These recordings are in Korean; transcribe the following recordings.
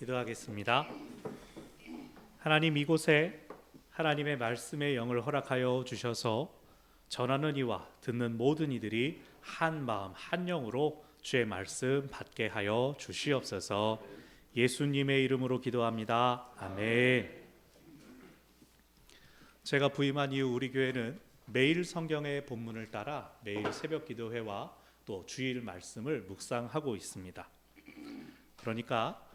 기도하겠습니다. 하나님, 이곳에 하나님의 말씀의 영을 허락하여 주셔서 전하는 이와 듣는 모든 이들이 한 마음 한 영으로 주의 말씀 받게 하여 주시옵소서. 예수님의 이름으로 기도합니다. 아멘. 제가 부임한 이후 우리 교회는 매일 성경의 본문을 따라 매일 새벽 기도회와 또 주일 말씀을 묵상하고 있습니다. 그러니까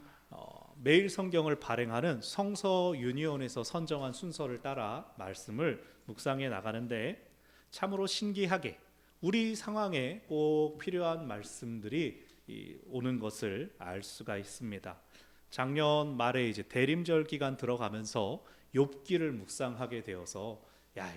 매일 성경을 발행하는 성서 유니온에서 선정한 순서를 따라 말씀을 묵상해 나가는데 참으로 신기하게 우리 상황에 꼭 필요한 말씀들이 오는 것을 알 수가 있습니다. 작년 말에 이제 대림절 기간 들어가면서 욥기를 묵상하게 되어서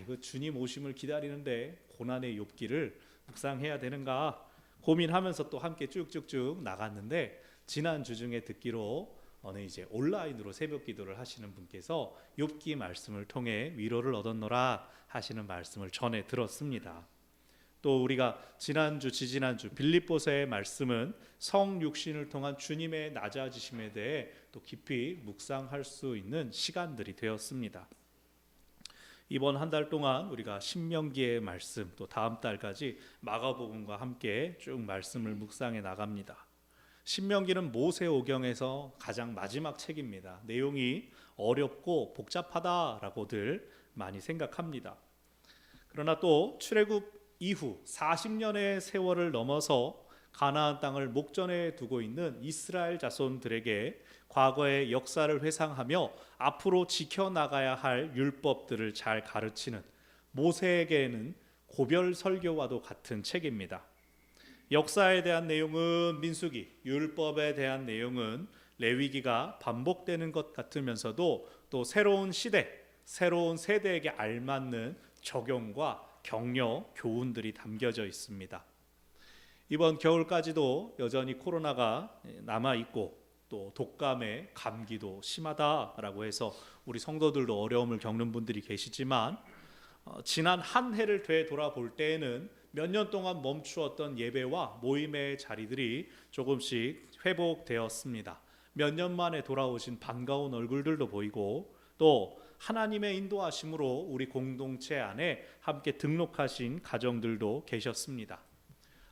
이거 주님 오심을 기다리는데 고난의 욥기를 묵상해야 되는가 고민하면서 또 함께 쭉쭉쭉 나갔는데 지난주 중에 듣기로 어느 이제 온라인으로 새벽 기도를 하시는 분께서 욥기 말씀을 통해 위로를 얻었노라 하시는 말씀을 전해 들었습니다. 또 우리가 지지난주 빌립보서의 말씀은 성육신을 통한 주님의 낮아지심에 대해 또 깊이 묵상할 수 있는 시간들이 되었습니다. 이번 한 달 동안 우리가 신명기의 말씀, 또 다음 달까지 마가복음과 함께 쭉 말씀을 묵상해 나갑니다. 신명기는 모세오경에서 가장 마지막 책입니다. 내용이 어렵고 복잡하다라고들 많이 생각합니다. 그러나 또 출애굽 이후 40년의 세월을 넘어서 가나안 땅을 목전에 두고 있는 이스라엘 자손들에게 과거의 역사를 회상하며 앞으로 지켜나가야 할 율법들을 잘 가르치는 모세에게는 고별 설교와도 같은 책입니다. 역사에 대한 내용은 민수기, 율법에 대한 내용은 레위기가 반복되는 것 같으면서도 또 새로운 시대, 새로운 세대에게 알맞는 적용과 격려, 교훈들이 담겨져 있습니다. 이번 겨울까지도 여전히 코로나가 남아있고 또 독감에 감기도 심하다라고 해서 우리 성도들도 어려움을 겪는 분들이 계시지만 지난 한 해를 되돌아볼 때에는 몇 년 동안 멈추었던 예배와 모임의 자리들이 조금씩 회복되었습니다. 몇 년 만에 돌아오신 반가운 얼굴들도 보이고 또 하나님의 인도하심으로 우리 공동체 안에 함께 등록하신 가정들도 계셨습니다.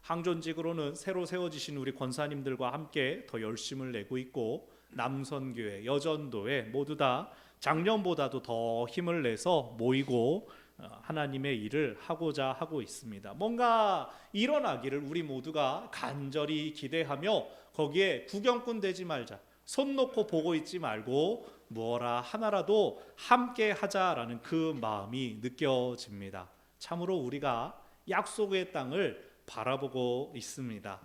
항존직으로는 새로 세워지신 우리 권사님들과 함께 더 열심을 내고 있고 남선교회, 여전도회 모두 다 작년보다도 더 힘을 내서 모이고 하나님의 일을 하고자 하고 있습니다. 뭔가 일어나기를 우리 모두가 간절히 기대하며 거기에 구경꾼 되지 말자, 손 놓고 보고 있지 말고 무엇라 하나라도 함께 하자라는 그 마음이 느껴집니다. 참으로 우리가 약속의 땅을 바라보고 있습니다.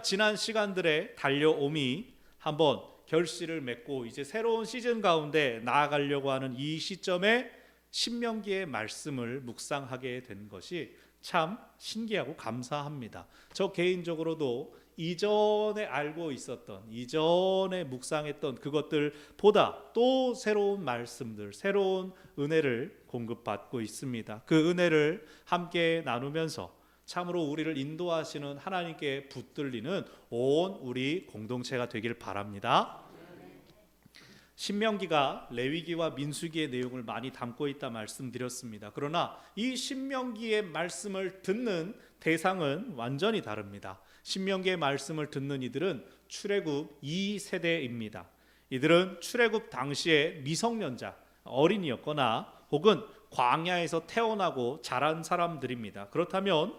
지난 시간들의 달려옴이 한번 결실을 맺고 이제 새로운 시즌 가운데 나아가려고 하는 이 시점에 신명기의 말씀을 묵상하게 된 것이 참 신기하고 감사합니다. 저 개인적으로도 이전에 알고 있었던, 이전에 묵상했던 그것들보다 또 새로운 말씀들, 새로운 은혜를 공급받고 있습니다. 그 은혜를 함께 나누면서 참으로 우리를 인도하시는 하나님께 붙들리는 온 우리 공동체가 되길 바랍니다. 신명기가 레위기와 민수기의 내용을 많이 담고 있다 말씀드렸습니다. 그러나 이 신명기의 말씀을 듣는 대상은 완전히 다릅니다. 신명기의 말씀을 듣는 이들은 출애굽 2세대입니다. 이들은 출애굽 당시에 미성년자, 어린이였거나 혹은 광야에서 태어나고 자란 사람들입니다. 그렇다면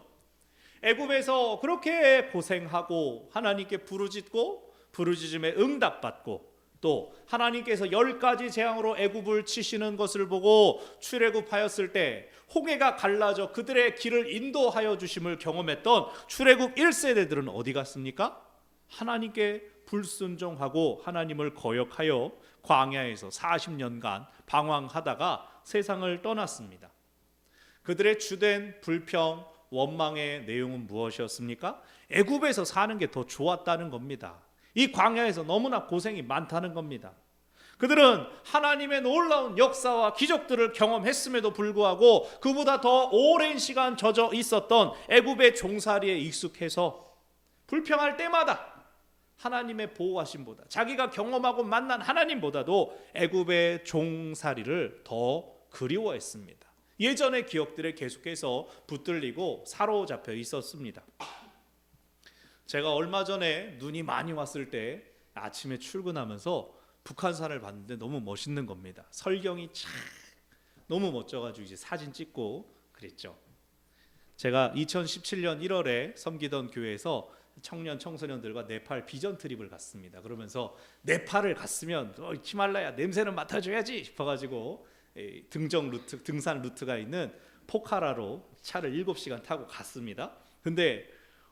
애굽에서 그렇게 고생하고 하나님께 부르짖고 부르짖음에 응답받고 또 하나님께서 10가지 재앙으로 애굽을 치시는 것을 보고 출애굽하였을 때 홍해가 갈라져 그들의 길을 인도하여 주심을 경험했던 출애굽 1세대들은 어디 갔습니까? 하나님께 불순종하고 하나님을 거역하여 광야에서 40년간 방황하다가 세상을 떠났습니다. 그들의 주된 불평, 원망의 내용은 무엇이었습니까? 애굽에서 사는 게 더 좋았다는 겁니다. 이 광야에서 너무나 고생이 많다는 겁니다. 그들은 하나님의 놀라운 역사와 기적들을 경험했음에도 불구하고 그보다 더 오랜 시간 젖어 있었던 애굽의 종살이에 익숙해서 불평할 때마다 하나님의 보호하심보다, 자기가 경험하고 만난 하나님보다도 애굽의 종살이를 더 그리워했습니다. 예전의 기억들에 계속해서 붙들리고 사로잡혀 있었습니다. 제가 얼마 전에 눈이 많이 왔을 때 아침에 출근하면서 북한산을 봤는데 너무 멋있는 겁니다. 설경이 참 너무 멋져가지고 이제 사진 찍고 그랬죠. 제가 2017년 1월에 섬기던 교회에서 청년 청소년들과 네팔 비전 트립을 갔습니다. 그러면서 네팔을 갔으면 히말라야 냄새는 맡아줘야지 싶어가지고 등산 루트가 있는 포카라로 차를 7시간 타고 갔습니다. 근데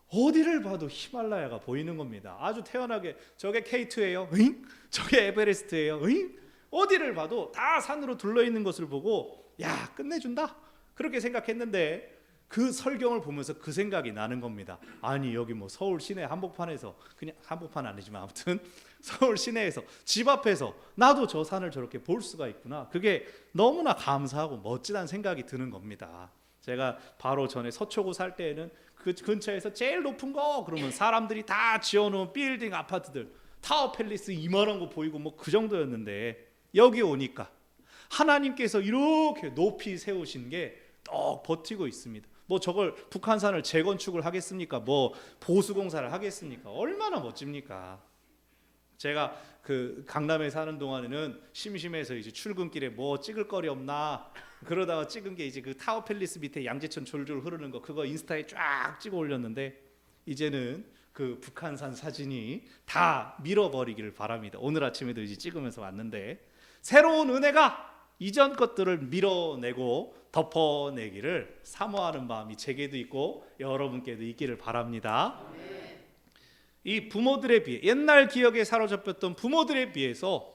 어디를 봐도 히말라야가 보이는 겁니다. 아주 태연하게 저게 K2예요. 응? 저게 에베레스트예요. 응? 어디를 봐도 다 산으로 둘러 있는 것을 보고 야 끝내준다 그렇게 생각했는데 그 설경을 보면서 그 생각이 나는 겁니다. 아니 여기 뭐 서울 시내 한복판에서, 그냥 한복판 아니지만 아무튼 서울 시내에서 집 앞에서 나도 저 산을 저렇게 볼 수가 있구나. 그게 너무나 감사하고 멋지다는 생각이 드는 겁니다. 제가 바로 전에 서초구 살 때에는 그 근처에서 제일 높은 거 그러면 사람들이 다 지어놓은 빌딩 아파트들 타워 팰리스 이만한 거 보이고 뭐 그 정도였는데, 여기 오니까 하나님께서 이렇게 높이 세우신 게 떡 버티고 있습니다. 뭐 저걸 북한산을 재건축을 하겠습니까? 뭐 보수공사를 하겠습니까? 얼마나 멋집니까? 제가 그 강남에 사는 동안에는 심심해서 이제 출근길에 뭐 찍을 거리 없나 그러다가 찍은 게 이제 그 타워 팰리스 밑에 양재천 졸졸 흐르는 거, 그거 인스타에 쫙 찍어 올렸는데 이제는 그 북한산 사진이 다 밀어버리기를 바랍니다. 오늘 아침에도 이제 찍으면서 왔는데 새로운 은혜가 이전 것들을 밀어내고 덮어내기를 사모하는 마음이 제게도 있고 여러분께도 있기를 바랍니다. 이 부모들에 비해, 옛날 기억에 사로잡혔던 부모들에 비해서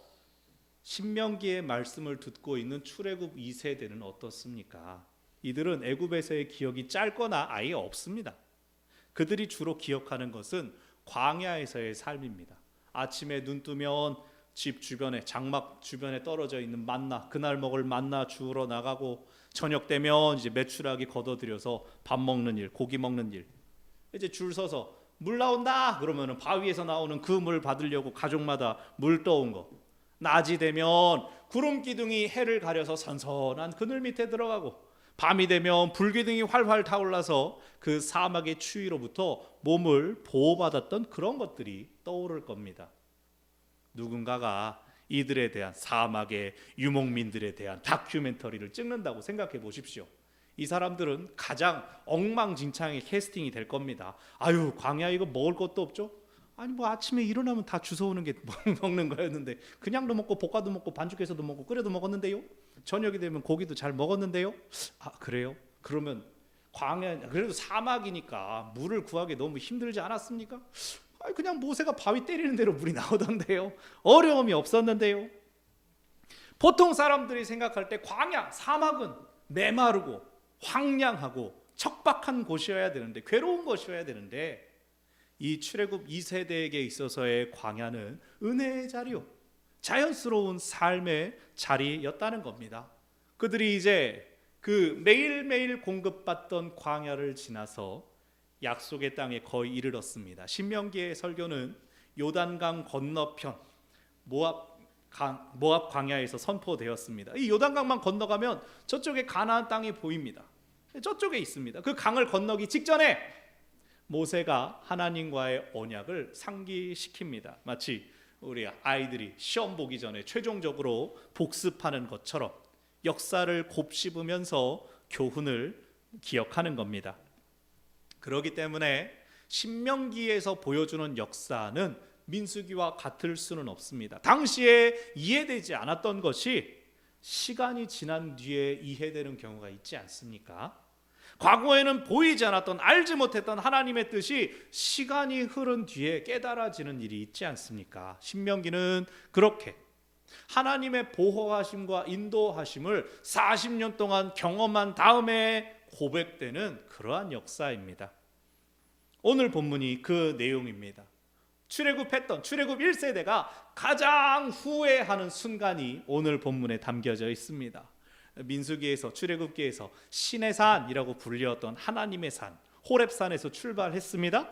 신명기의 말씀을 듣고 있는 출애굽 2세대는 어떻습니까? 이들은 애굽에서의 기억이 짧거나 아예 없습니다. 그들이 주로 기억하는 것은 광야에서의 삶입니다. 아침에 눈 뜨면 집 주변에, 장막 주변에 떨어져 있는 만나, 그날 먹을 만나 주우러 나가고, 저녁 되면 이제 메추라기 걷어들여서 밥 먹는 일, 고기 먹는 일, 이제 줄 서서 물 나온다 그러면은 바위에서 나오는 그 물 받으려고 가족마다 물 떠온 거, 낮이 되면 구름 기둥이 해를 가려서 선선한 그늘 밑에 들어가고, 밤이 되면 불기둥이 활활 타올라서 그 사막의 추위로부터 몸을 보호받았던 그런 것들이 떠오를 겁니다. 누군가가 이들에 대한, 사막의 유목민들에 대한 다큐멘터리를 찍는다고 생각해 보십시오. 이 사람들은 가장 엉망진창의 캐스팅이 될 겁니다. 아유, 광야 이거 먹을 것도 없죠? 아니 뭐 아침에 일어나면 다 주워오는 게 먹는 거였는데, 그냥도 먹고 볶아도 먹고 반죽해서도 먹고 끓여도 먹었는데요. 저녁이 되면 고기도 잘 먹었는데요. 아 그래요? 그러면 광야, 그래도 사막이니까 물을 구하기 너무 힘들지 않았습니까? 아니 그냥 모세가 바위 때리는 대로 물이 나오던데요. 어려움이 없었는데요. 보통 사람들이 생각할 때 광야, 사막은 메마르고 황량하고 척박한 곳이어야 되는데, 괴로운 곳이어야 되는데, 이 출애굽 2세대에게 있어서의 광야는 은혜의 자리요, 자연스러운 삶의 자리였다는 겁니다. 그들이 이제 그 매일매일 공급받던 광야를 지나서 약속의 땅에 거의 이르렀습니다. 신명기의 설교는 요단강 건너편 모압 광야에서 선포되었습니다. 이 요단강만 건너가면 저쪽에 가나안 땅이 보입니다. 저쪽에 있습니다. 그 강을 건너기 직전에 모세가 하나님과의 언약을 상기시킵니다. 마치 우리 아이들이 시험 보기 전에 최종적으로 복습하는 것처럼 역사를 곱씹으면서 교훈을 기억하는 겁니다. 그렇기 때문에 신명기에서 보여주는 역사는 민수기와 같을 수는 없습니다. 당시에 이해되지 않았던 것이 시간이 지난 뒤에 이해되는 경우가 있지 않습니까? 과거에는 보이지 않았던, 알지 못했던 하나님의 뜻이 시간이 흐른 뒤에 깨달아지는 일이 있지 않습니까? 신명기는 그렇게 하나님의 보호하심과 인도하심을 40년 동안 경험한 다음에 고백되는 그러한 역사입니다. 오늘 본문이 그 내용입니다. 출애굽 1세대가 가장 후회하는 순간이 오늘 본문에 담겨져 있습니다. 민수기에서, 출애굽기에서 신의 산이라고 불렸던 하나님의 산 호렙산에서 출발했습니다.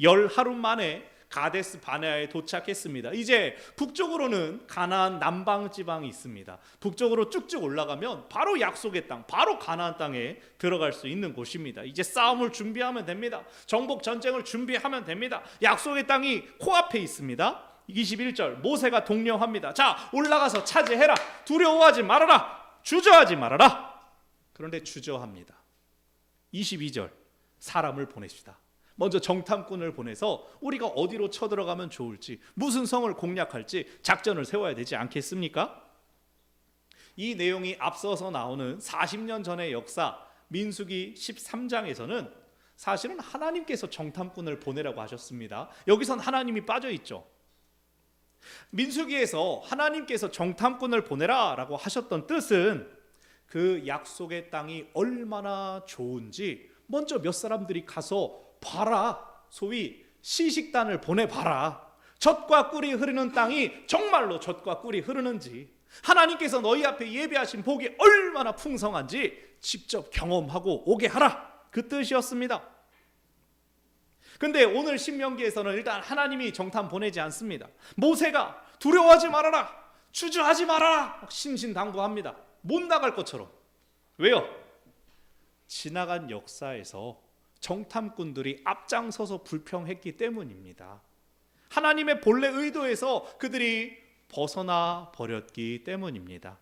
10하루 만에 가데스 바네아에 도착했습니다. 이제 북쪽으로는 가나안 남방 지방이 있습니다. 북쪽으로 쭉쭉 올라가면 바로 약속의 땅, 바로 가나안 땅에 들어갈 수 있는 곳입니다. 이제 싸움을 준비하면 됩니다. 정복 전쟁을 준비하면 됩니다. 약속의 땅이 코앞에 있습니다. 21절 모세가 독려합니다. 자, 올라가서 차지해라. 두려워하지 말아라. 주저하지 말아라. 그런데 주저합니다. 22절 사람을 보내시다. 먼저 정탐꾼을 보내서 우리가 어디로 쳐들어가면 좋을지, 무슨 성을 공략할지 작전을 세워야 되지 않겠습니까? 이 내용이 앞서서 나오는 40년 전의 역사 민수기 13장에서는 사실은 하나님께서 정탐꾼을 보내라고 하셨습니다. 여기선 하나님이 빠져 있죠. 민수기에서 하나님께서 정탐꾼을 보내라라고 하셨던 뜻은 그 약속의 땅이 얼마나 좋은지 먼저 몇 사람들이 가서 봐라. 소위 시식단을 보내봐라. 젖과 꿀이 흐르는 땅이 정말로 젖과 꿀이 흐르는지, 하나님께서 너희 앞에 예비하신 복이 얼마나 풍성한지 직접 경험하고 오게 하라. 그 뜻이었습니다. 근데 오늘 신명기에서는 일단 하나님이 정탐 보내지 않습니다. 모세가 두려워하지 말아라, 주저하지 말아라 신신당부합니다. 못 나갈 것처럼. 왜요? 지나간 역사에서 정탐꾼들이 앞장서서 불평했기 때문입니다. 하나님의 본래 의도에서 그들이 벗어나 버렸기 때문입니다.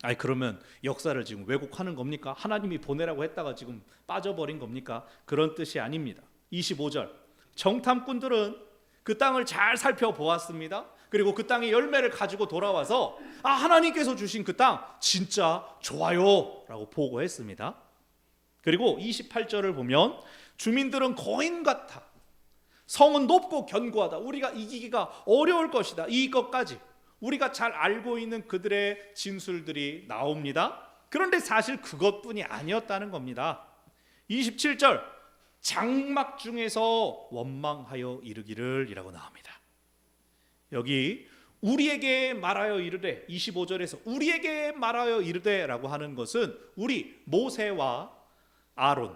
아니, 그러면 역사를 지금 왜곡하는 겁니까? 하나님이 보내라고 했다가 지금 빠져버린 겁니까? 그런 뜻이 아닙니다. 25절 정탐꾼들은 그 땅을 잘 살펴보았습니다. 그리고 그 땅의 열매를 가지고 돌아와서 하나님께서 주신 그 땅 진짜 좋아요 라고 보고했습니다. 그리고 28절을 보면 주민들은 거인 같아, 성은 높고 견고하다, 우리가 이기기가 어려울 것이다, 이것까지 우리가 잘 알고 있는 그들의 진술들이 나옵니다. 그런데 사실 그것뿐이 아니었다는 겁니다. 27절 장막 중에서 원망하여 이르기를 이라고 나옵니다. 여기 우리에게 말하여 이르되, 25절에서 우리에게 말하여 이르되 라고 하는 것은 우리 모세와 아론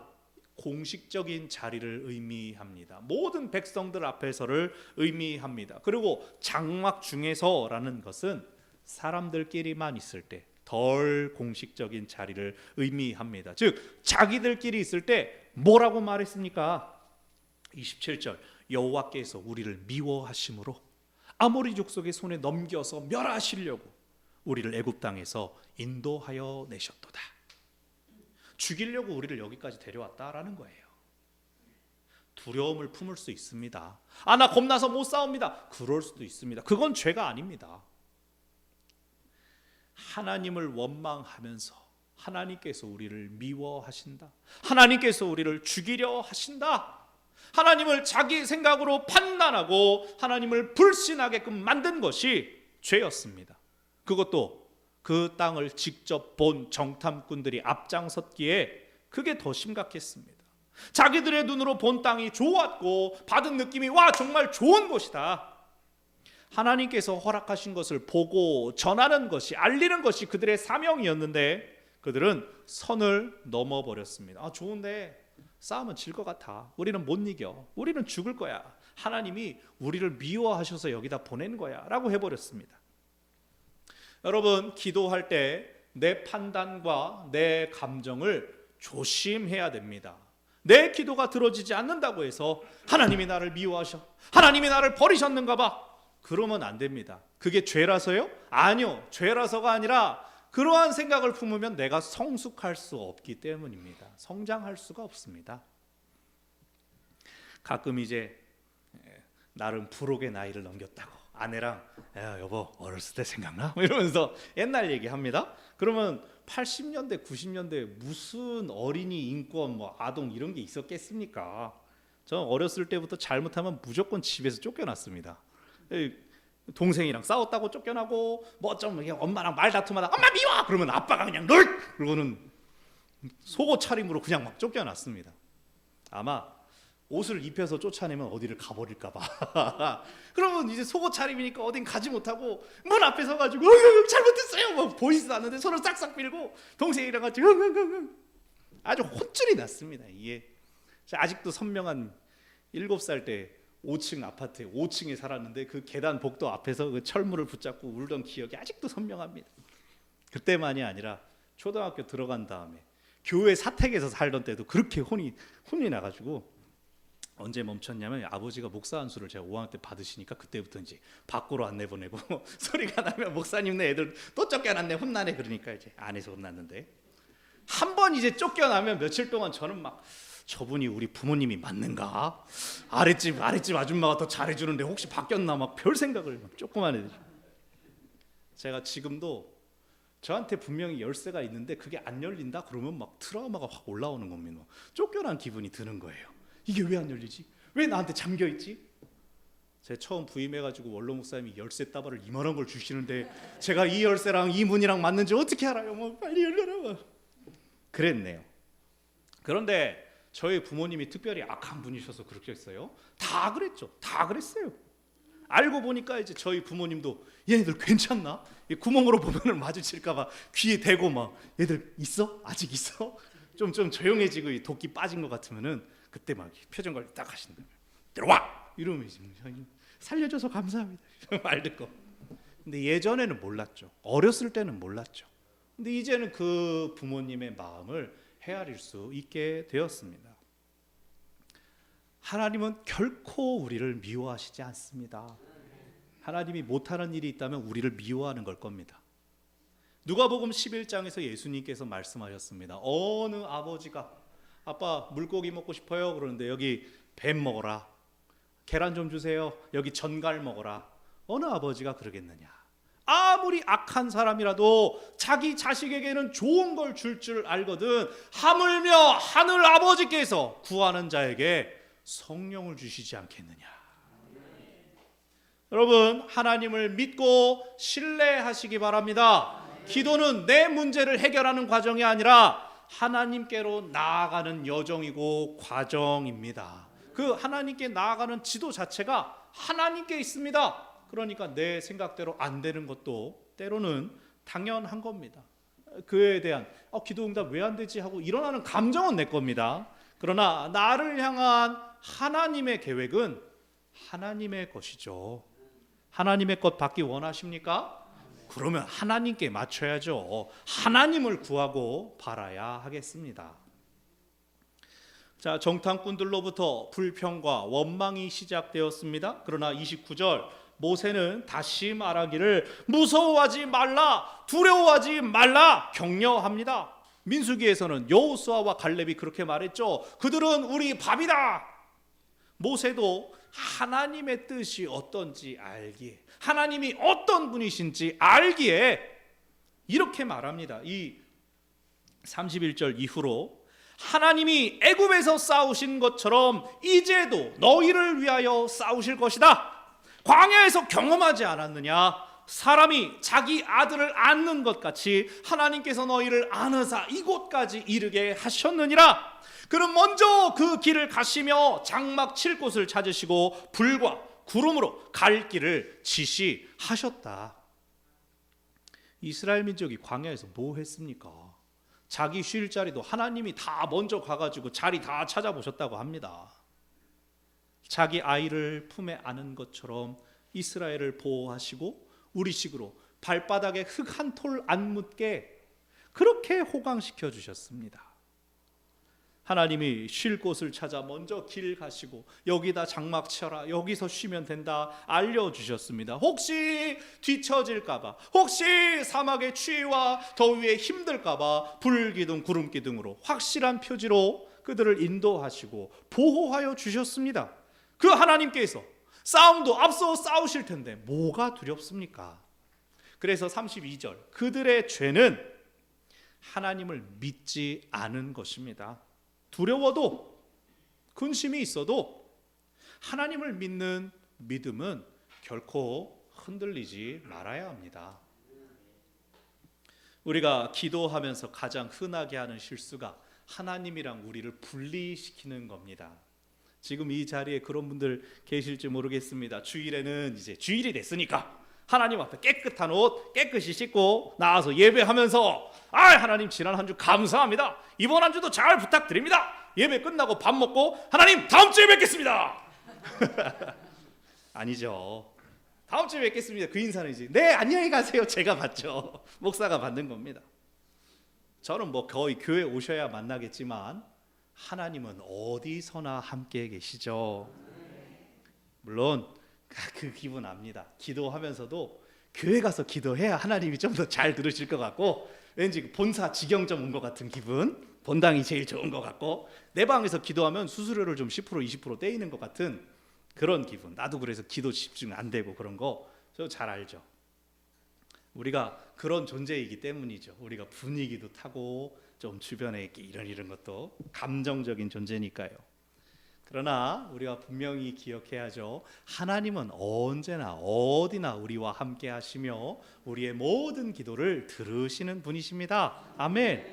공식적인 자리를 의미합니다. 모든 백성들 앞에서를 의미합니다. 그리고 장막 중에서라는 것은 사람들끼리만 있을 때 덜 공식적인 자리를 의미합니다. 즉 자기들끼리 있을 때 뭐라고 말했습니까? 27절 여호와께서 우리를 미워하심으로 아모리 족속의 손에 넘겨서 멸하시려고 우리를 애굽 땅에서 인도하여 내셨도다. 죽이려고 우리를 여기까지 데려왔다라는 거예요. 두려움을 품을 수 있습니다. 나 겁나서 못 싸웁니다. 그럴 수도 있습니다. 그건 죄가 아닙니다. 하나님을 원망하면서 하나님께서 우리를 미워하신다, 하나님께서 우리를 죽이려 하신다, 하나님을 자기 생각으로 판단하고 하나님을 불신하게끔 만든 것이 죄였습니다. 그것도 그 땅을 직접 본 정탐꾼들이 앞장섰기에 그게 더 심각했습니다. 자기들의 눈으로 본 땅이 좋았고 받은 느낌이 정말 좋은 곳이다, 하나님께서 허락하신 것을 보고 전하는 것이, 알리는 것이 그들의 사명이었는데 그들은 선을 넘어버렸습니다. 좋은데 싸우면 질 것 같아, 우리는 못 이겨, 우리는 죽을 거야, 하나님이 우리를 미워하셔서 여기다 보낸 거야 라고 해버렸습니다. 여러분, 기도할 때 내 판단과 내 감정을 조심해야 됩니다. 내 기도가 들어지지 않는다고 해서 하나님이 나를 미워하셔, 하나님이 나를 버리셨는가 봐, 그러면 안 됩니다. 그게 죄라서요? 아니요, 죄라서가 아니라 그러한 생각을 품으면 내가 성숙할 수 없기 때문입니다. 성장할 수가 없습니다. 가끔 이제 나름 부록의 나이를 넘겼다고 아내랑 여보 어렸을 때 생각나? 이러면서 옛날 얘기합니다. 그러면 80년대 90년대 무슨 어린이 인권 아동 이런 게 있었겠습니까? 저는 어렸을 때부터 잘못하면 무조건 집에서 쫓겨났습니다. 동생이랑 싸웠다고 쫓겨나고 좀 엄마랑 말다툼하다 엄마 미워! 그러면 아빠가 그냥 널! 그러고는 속옷 차림으로 그냥 막 쫓겨났습니다. 아마 옷을 입혀서 쫓아내면 어디를 가버릴까 봐. 그러면 이제 속옷 차림이니까 어딘 가지 못하고 문 앞에 서가지고 잘못했어요 보이지도 않는데 손을 싹싹 빌고 동생이랑 같이 아주 혼쭐이 났습니다. 이게 아직도 선명한 7살 때 5층 아파트에 5층에 살았는데 그 계단 복도 앞에서 그 철문을 붙잡고 울던 기억이 아직도 선명합니다. 그때만이 아니라 초등학교 들어간 다음에 교회 사택에서 살던 때도 그렇게 혼이 나가지고 언제 멈췄냐면 아버지가 목사 안수를 제가 5학년 때 받으시니까 그때부터 이제 밖으로 안 내보내고 소리가 나면 목사님네 애들 또 쫓겨났네 혼나네 그러니까 이제 안에서 혼났는데 한 번 이제 쫓겨나면 며칠 동안 저는 막 저분이 우리 부모님이 맞는가? 아랫집 아줌마가 더 잘해주는데 혹시 바뀌었나 막 별 생각을 막 조그만 애들. 제가 지금도 저한테 분명히 열쇠가 있는데 그게 안 열린다 그러면 막 트라우마가 확 올라오는 겁니다. 쫓겨난 기분이 드는 거예요. 이게 왜 안 열리지? 왜 나한테 잠겨 있지? 제가 처음 부임해가지고 원로 목사님이 열쇠 따발을 이만한 걸 주시는데 제가 이 열쇠랑 이 문이랑 맞는지 어떻게 알아요? 뭐 빨리 열려라. 그랬네요. 그런데 저희 부모님이 특별히 악한 분이셔서 그렇게 했어요? 다 그랬죠. 다 그랬어요. 알고 보니까 이제 저희 부모님도 얘네들 괜찮나? 이 구멍으로 보면은 마주칠까봐 귀에 대고 막 얘들 있어? 아직 있어? 좀 조용해지고 이 도끼 빠진 것 같으면은 그때 막 표정 관리 딱 하신다. 들어와 이러면 이제 살려줘서 감사합니다. 말 듣고. 근데 예전에는 몰랐죠. 어렸을 때는 몰랐죠. 근데 이제는 그 부모님의 마음을 헤아릴 수 있게 되었습니다. 하나님은 결코 우리를 미워하시지 않습니다. 하나님이 못하는 일이 있다면 우리를 미워하는 걸 겁니다. 누가복음 11장에서 예수님께서 말씀하셨습니다. 어느 아버지가 아빠 물고기 먹고 싶어요 그러는데 여기 뱀 먹어라, 계란 좀 주세요, 여기 전갈 먹어라. 어느 아버지가 그러겠느냐. 아무리 악한 사람이라도 자기 자식에게는 좋은 걸 줄 알거든 하물며 하늘 아버지께서 구하는 자에게 성령을 주시지 않겠느냐. 여러분 하나님을 믿고 신뢰하시기 바랍니다. 기도는 내 문제를 해결하는 과정이 아니라 하나님께로 나아가는 여정이고 과정입니다. 그 하나님께 나아가는 지도 자체가 하나님께 있습니다. 그러니까 내 생각대로 안 되는 것도 때로는 당연한 겁니다. 그에 대한 기도 응답 왜 안 되지 하고 일어나는 감정은 내 겁니다. 그러나 나를 향한 하나님의 계획은 하나님의 것이죠. 하나님의 것 받기 원하십니까? 그러면 하나님께 맞춰야죠. 하나님을 구하고 바라야 하겠습니다. 자, 정탐꾼들로부터 불평과 원망이 시작되었습니다. 그러나 29절 모세는 다시 말하기를 무서워하지 말라, 두려워하지 말라 격려합니다. 민수기에서는 여호수아와 갈렙이 그렇게 말했죠. 그들은 우리 밥이다. 모세도 하나님의 뜻이 어떤지 알기에, 하나님이 어떤 분이신지 알기에 이렇게 말합니다. 이 31절 이후로 하나님이 애굽에서 싸우신 것처럼 이제도 너희를 위하여 싸우실 것이다. 광야에서 경험하지 않았느냐? 사람이 자기 아들을 안는 것 같이 하나님께서 너희를 안으사 이곳까지 이르게 하셨느니라. 그럼 먼저 그 길을 가시며 장막 칠 곳을 찾으시고 불과 구름으로 갈 길을 지시하셨다. 이스라엘 민족이 광야에서 뭐 했습니까? 자기 쉴 자리도 하나님이 다 먼저 가가지고 자리 다 찾아보셨다고 합니다. 자기 아이를 품에 안은 것처럼 이스라엘을 보호하시고 우리식으로 발바닥에 흙 한 톨 안 묻게 그렇게 호강시켜 주셨습니다. 하나님이 쉴 곳을 찾아 먼저 길 가시고 여기다 장막 쳐라, 여기서 쉬면 된다 알려주셨습니다. 혹시 뒤처질까봐, 혹시 사막의 추위와 더위에 힘들까봐 불기둥 구름기둥으로 확실한 표지로 그들을 인도하시고 보호하여 주셨습니다. 그 하나님께서 싸움도 앞서 싸우실 텐데 뭐가 두렵습니까? 그래서 32절 그들의 죄는 하나님을 믿지 않은 것입니다. 두려워도 근심이 있어도 하나님을 믿는 믿음은 결코 흔들리지 말아야 합니다. 우리가 기도하면서 가장 흔하게 하는 실수가 하나님이랑 우리를 분리시키는 겁니다. 지금 이 자리에 그런 분들 계실지 모르겠습니다. 주일에는 이제 주일이 됐으니까 하나님 앞에 깨끗한 옷 깨끗이 씻고 나와서 예배하면서 하나님 지난 한 주 감사합니다. 이번 한 주도 잘 부탁드립니다. 예배 끝나고 밥 먹고 하나님 다음 주에 뵙겠습니다. 아니죠. 다음 주에 뵙겠습니다. 그 인사는 이제 네 안녕히 가세요. 제가 받죠. 목사가 받는 겁니다. 저는 뭐 거의 교회 오셔야 만나겠지만 하나님은 어디서나 함께 계시죠. 물론 그 기분 압니다. 기도하면서도 교회 가서 기도해야 하나님이 좀 더 잘 들으실 것 같고, 왠지 본사 직영점 온 것 같은 기분, 본당이 제일 좋은 것 같고, 내 방에서 기도하면 수수료를 좀 10% 20% 떼이는 것 같은 그런 기분. 나도 그래서 기도 집중 안 되고 그런 거 저 잘 알죠. 우리가 그런 존재이기 때문이죠. 우리가 분위기도 타고 좀 주변에 이런 것도 감정적인 존재니까요. 그러나 우리가 분명히 기억해야죠. 하나님은 언제나 어디나 우리와 함께 하시며 우리의 모든 기도를 들으시는 분이십니다. 아멘.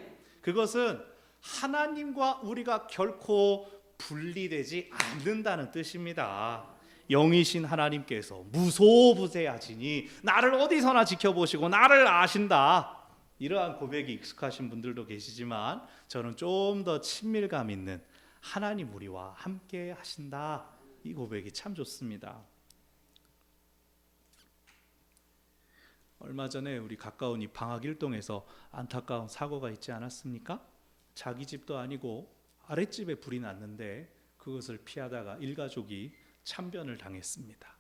그것은 하나님과 우리가 결코 분리되지 않는다는 뜻입니다. 영이신 하나님께서 무소부재하시니 나를 어디서나 지켜보시고 나를 아신다. 이러한 고백이 익숙하신 분들도 계시지만 저는 좀 더 친밀감 있는 하나님 우리와 함께 하신다. 이 고백이 참 좋습니다. 얼마 전에 우리 가까운 이 방학일동에서 안타까운 사고가 있지 않았습니까? 자기 집도 아니고 아랫집에 불이 났는데 그것을 피하다가 일가족이 참변을 당했습니다.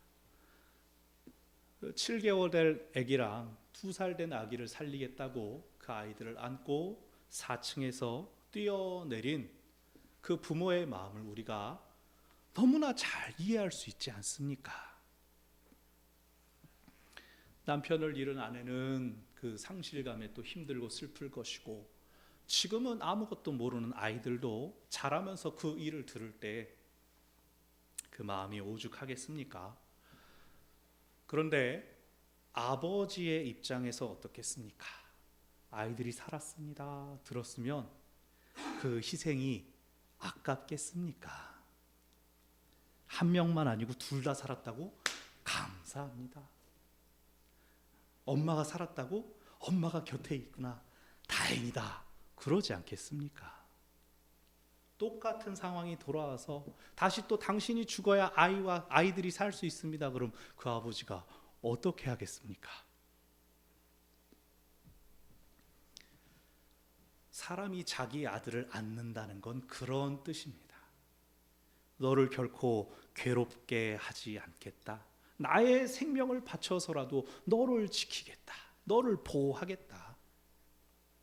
7개월 될 아기랑 2살 된 아기를 살리겠다고 그 아이들을 안고 4층에서 뛰어내린 그 부모의 마음을 우리가 너무나 잘 이해할 수 있지 않습니까? 남편을 잃은 아내는 그 상실감에 또 힘들고 슬플 것이고, 지금은 아무것도 모르는 아이들도 자라면서 그 일을 들을 때 그 마음이 오죽하겠습니까? 그런데 아버지의 입장에서 어떻겠습니까? 아이들이 살았습니다 들었으면 그 희생이 아깝겠습니까? 한 명만 아니고 둘 다 살았다고 감사합니다. 엄마가 살았다고 엄마가 곁에 있구나 다행이다 그러지 않겠습니까? 똑같은 상황이 돌아와서 다시 또 당신이 죽어야 아이들이 살 수 있습니다. 그럼 그 아버지가 어떻게 하겠습니까? 사람이 자기 아들을 안는다는 건 그런 뜻입니다. 너를 결코 괴롭게 하지 않겠다. 나의 생명을 바쳐서라도 너를 지키겠다. 너를 보호하겠다.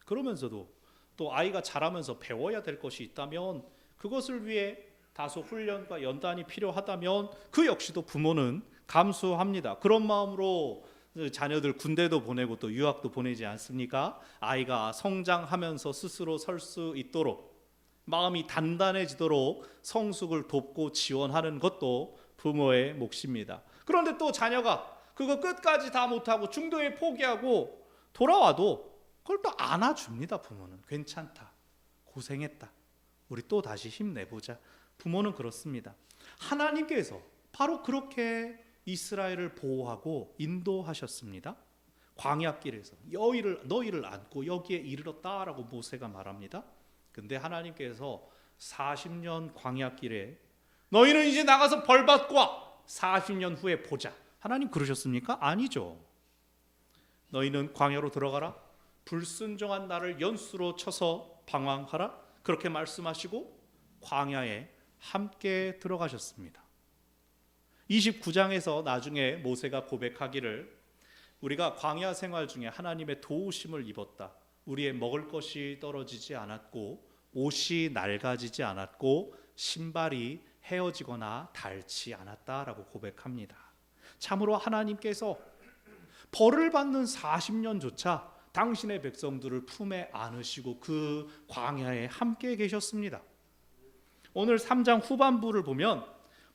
그러면서도 또 아이가 자라면서 배워야 될 것이 있다면 그것을 위해 다소 훈련과 연단이 필요하다면 그 역시도 부모는 감수합니다. 그런 마음으로 자녀들 군대도 보내고 또 유학도 보내지 않습니까? 아이가 성장하면서 스스로 설 수 있도록 마음이 단단해지도록 성숙을 돕고 지원하는 것도 부모의 몫입니다. 그런데 또 자녀가 그거 끝까지 다 못하고 중도에 포기하고 돌아와도 그걸 또 안아줍니다. 부모는 괜찮다, 고생했다, 우리 또 다시 힘내보자. 부모는 그렇습니다. 하나님께서 바로 그렇게 이스라엘을 보호하고 인도하셨습니다. 광야길에서 너희를 안고 여기에 이르렀다라고 모세가 말합니다. 근데 하나님께서 40년 광야길에 너희는 이제 나가서 벌받고 와 40년 후에 보자. 하나님 그러셨습니까? 아니죠. 너희는 광야로 들어가라. 불순종한 나를 연수로 쳐서 방황하라. 그렇게 말씀하시고 광야에 함께 들어가셨습니다. 29장에서 나중에 모세가 고백하기를 우리가 광야 생활 중에 하나님의 도우심을 입었다. 우리의 먹을 것이 떨어지지 않았고 옷이 낡아지지 않았고 신발이 헤어지거나 닳지 않았다라고 고백합니다. 참으로 하나님께서 벌을 받는 40년조차 당신의 백성들을 품에 안으시고 그 광야에 함께 계셨습니다. 오늘 3장 후반부를 보면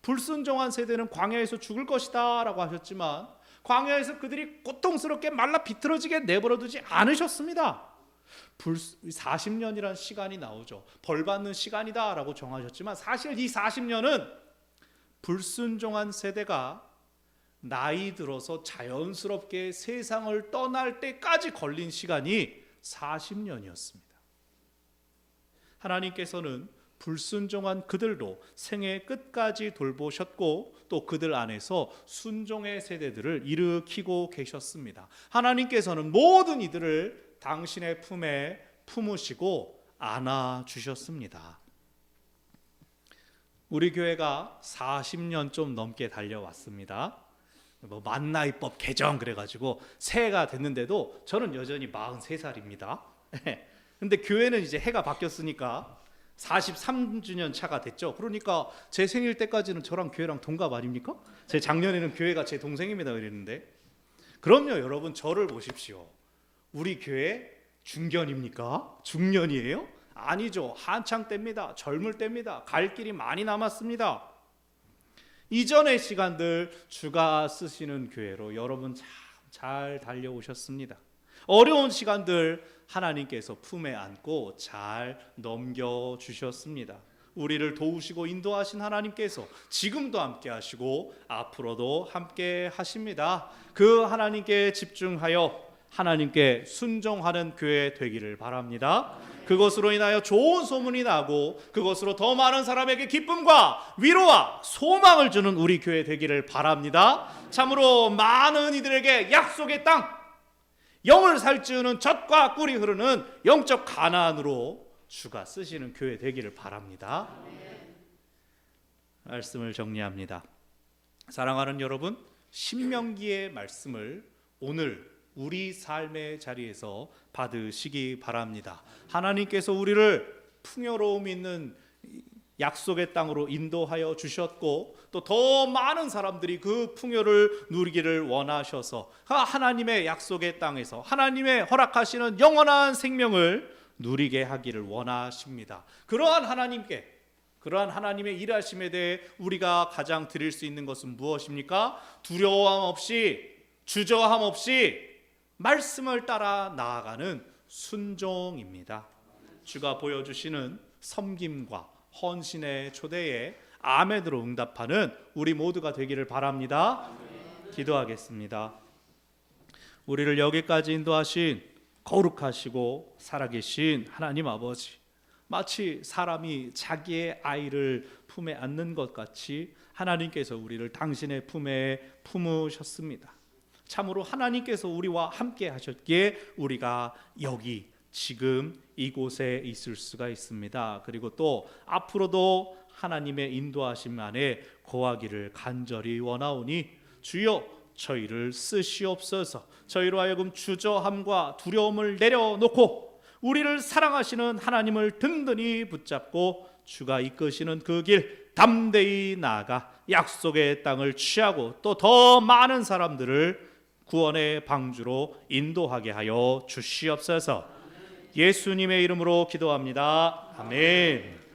불순종한 세대는 광야에서 죽을 것이다 라고 하셨지만 광야에서 그들이 고통스럽게 말라 비틀어지게 내버려두지 않으셨습니다. 40년이라는 시간이 나오죠. 벌받는 시간이다 라고 정하셨지만 사실 이 40년은 불순종한 세대가 나이 들어서 자연스럽게 세상을 떠날 때까지 걸린 시간이 40년이었습니다. 하나님께서는 불순종한 그들도 생애 끝까지 돌보셨고 또 그들 안에서 순종의 세대들을 일으키고 계셨습니다. 하나님께서는 모든 이들을 당신의 품에 품으시고 안아주셨습니다. 우리 교회가 40년 좀 넘게 달려왔습니다. 만나이법 개정 그래가지고 새해가 됐는데도 저는 여전히 43살입니다. 근데 교회는 이제 해가 바뀌었으니까 43주년 차가 됐죠. 그러니까 제 생일 때까지는 저랑 교회랑 동갑 아닙니까? 제 작년에는 교회가 제 동생입니다 그랬는데, 그럼요 여러분, 저를 보십시오. 우리 교회 중견입니까? 중년이에요? 아니죠. 한창 때입니다. 젊을 때입니다. 갈 길이 많이 남았습니다. 이전의 시간들 주가 쓰시는 교회로 여러분 잘 달려오셨습니다. 어려운 시간들 하나님께서 품에 안고 잘 넘겨주셨습니다. 우리를 도우시고 인도하신 하나님께서 지금도 함께 하시고 앞으로도 함께 하십니다. 그 하나님께 집중하여 하나님께 순종하는 교회 되기를 바랍니다. 그것으로 인하여 좋은 소문이 나고 그것으로 더 많은 사람에게 기쁨과 위로와 소망을 주는 우리 교회 되기를 바랍니다. 참으로 많은 이들에게 약속의 땅, 영을 살찌우는 젖과 꿀이 흐르는 영적 가나안으로 주가 쓰시는 교회 되기를 바랍니다. 말씀을 정리합니다. 사랑하는 여러분, 신명기의 말씀을 오늘 우리 삶의 자리에서 받으시기 바랍니다. 하나님께서 우리를 풍요로움 있는 약속의 땅으로 인도하여 주셨고 또 더 많은 사람들이 그 풍요를 누리기를 원하셔서 하나님의 약속의 땅에서 하나님의 허락하시는 영원한 생명을 누리게 하기를 원하십니다. 그러한 하나님의 일하심에 대해 우리가 가장 드릴 수 있는 것은 무엇입니까? 두려움 없이 주저함 없이 말씀을 따라 나아가는 순종입니다. 주가 보여주시는 섬김과 헌신의 초대에 아멘으로 응답하는 우리 모두가 되기를 바랍니다. 기도하겠습니다. 우리를 여기까지 인도하신 거룩하시고 살아계신 하나님 아버지, 마치 사람이 자기의 아이를 품에 안는 것 같이 하나님께서 우리를 당신의 품에 품으셨습니다. 참으로 하나님께서 우리와 함께 하셨기에 우리가 여기 지금 이곳에 있을 수가 있습니다. 그리고 또 앞으로도 하나님의 인도하심 안에 거하기를 간절히 원하오니 주여 저희를 쓰시옵소서. 저희로 하여금 주저함과 두려움을 내려놓고 우리를 사랑하시는 하나님을 든든히 붙잡고 주가 이끄시는 그 길 담대히 나아가 약속의 땅을 취하고 또 더 많은 사람들을 구원의 방주로 인도하게 하여 주시옵소서. 예수님의 이름으로 기도합니다. 아멘.